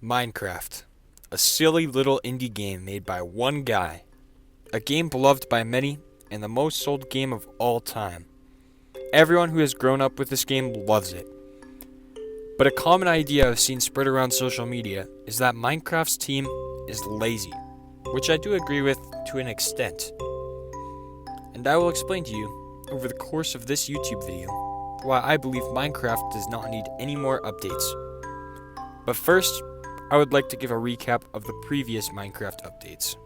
Minecraft, a silly little indie game made by one guy, a game beloved by many, and the most sold game of all time. Everyone who has grown up with this game loves it. But a common idea I've seen spread around social media is that Minecraft's team is lazy, which I do agree with to an extent. And I will explain to you, over the course of this YouTube video, why I believe Minecraft does not need any more updates. But first, I would like to give a recap of the previous Minecraft updates.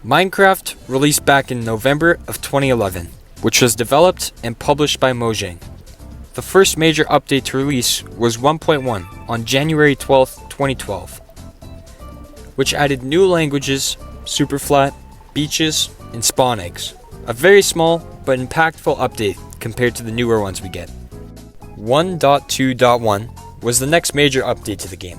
Minecraft released back in November of 2011, which was developed and published by Mojang. The first major update to release was 1.1 on January 12th, 2012, which added new languages, superflat, beaches, and spawn eggs. A very small but impactful update compared to the newer ones we get. 1.2.1 was the next major update to the game.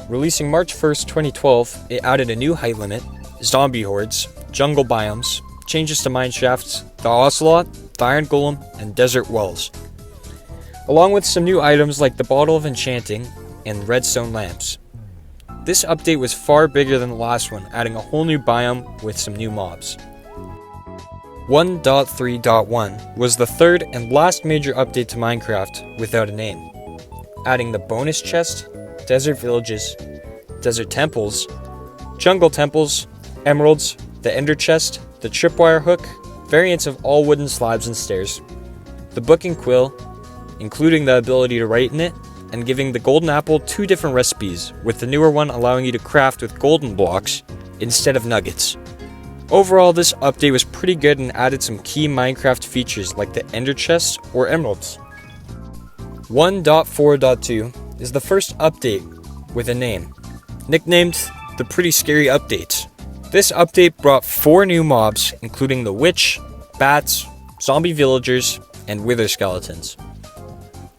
Releasing March 1st, 2012, it added a new height limit, zombie hordes, jungle biomes, changes to mineshafts, the ocelot, the iron golem, and desert wells, along with some new items like the bottle of enchanting and redstone lamps. This update was far bigger than the last one, adding a whole new biome with some new mobs. 1.3.1 was the third and last major update to Minecraft without a name, adding the bonus chest, desert villages, desert temples, jungle temples, emeralds, the ender chest, the tripwire hook, variants of all wooden slabs and stairs, the book and quill, including the ability to write in it, and giving the golden apple 2 different recipes, with the newer one allowing you to craft with golden blocks instead of nuggets. Overall, this update was pretty good and added some key Minecraft features like the ender chests or emeralds. 1.4.2 is the first update with a name, nicknamed the Pretty Scary Update. This update brought 4 new mobs, including the witch, bats, zombie villagers, and wither skeletons.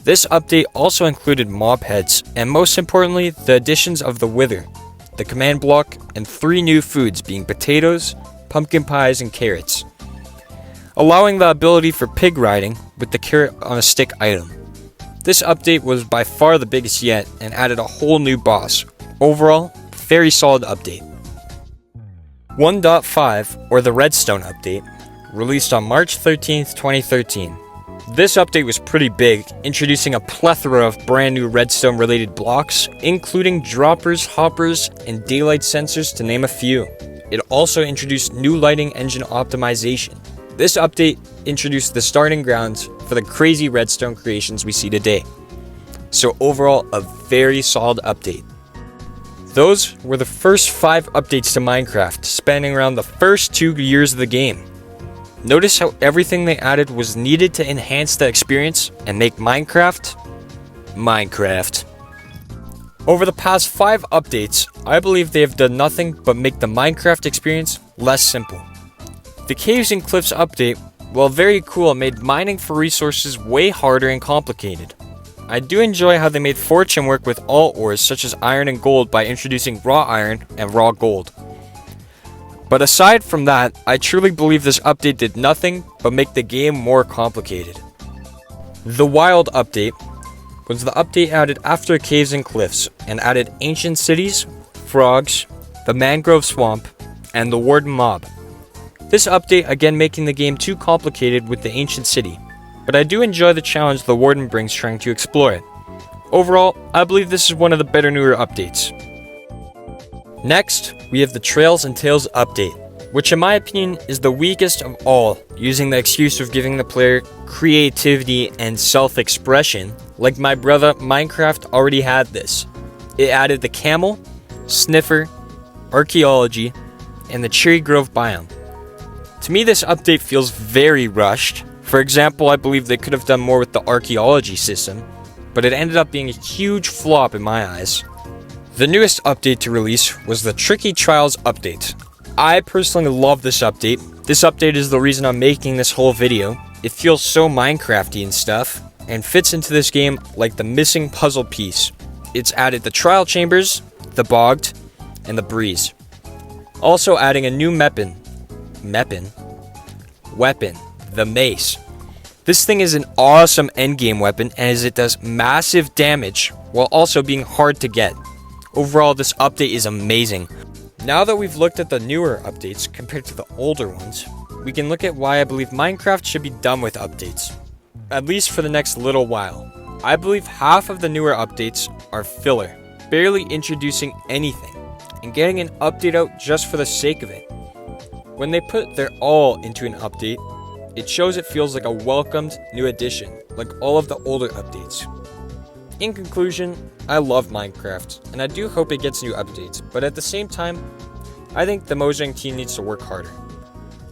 This update also included mob heads, and most importantly, the additions of the wither, the command block, and 3 new foods being potatoes, pumpkin pies, and carrots, allowing the ability for pig riding with the carrot on a stick item. This update was by far the biggest yet and added a whole new boss. Overall, very solid update. 1.5, or the Redstone update, released on March 13th, 2013. This update was pretty big, introducing a plethora of brand new redstone related blocks, including droppers, hoppers, and daylight sensors to name a few. It also introduced new lighting engine optimization. This update introduced the starting grounds for the crazy redstone creations we see today. So overall, a very solid update. Those were the first 5 updates to Minecraft, spanning around the first 2 years of the game. Notice how everything they added was needed to enhance the experience and make Minecraft. Over the past 5 updates, I believe they have done nothing but make the Minecraft experience less simple. The Caves and Cliffs update, while very cool, made mining for resources way harder and complicated. I do enjoy how they made fortune work with all ores such as iron and gold by introducing raw iron and raw gold. But aside from that, I truly believe this update did nothing but make the game more complicated. The Wild update was the update added after Caves and Cliffs and added ancient cities, frogs, the mangrove swamp, and the warden mob. This update again making the game too complicated with the ancient city, but I do enjoy the challenge the warden brings trying to explore it. Overall, I believe this is one of the better newer updates. Next, we have the Trails and Tales update, which in my opinion is the weakest of all, using the excuse of giving the player creativity and self-expression. Like my brother, Minecraft already had this. It added the camel, sniffer, archaeology, and the cherry grove biome. To me, this update feels very rushed. For example, I believe they could have done more with the archaeology system, but it ended up being a huge flop in my eyes. The newest update to release was the Tricky Trials update. I personally love this update. This update is the reason I'm making this whole video. It feels so Minecrafty and stuff, and fits into this game like the missing puzzle piece. It's added the trial chambers, the bogged, and the breeze. Also adding a new weapon, the mace. This thing is an awesome endgame weapon as it does massive damage while also being hard to get. Overall, this update is amazing. Now that we've looked at the newer updates compared to the older ones, we can look at why I believe Minecraft should be done with updates, at least for the next little while. I believe half of the newer updates are filler, barely introducing anything, and getting an update out just for the sake of it. When they put their all into an update, it shows it feels like a welcomed new addition, like all of the older updates. In conclusion, I love Minecraft, and I do hope it gets new updates, but at the same time, I think the Mojang team needs to work harder.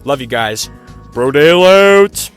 Love you guys. BroDale out!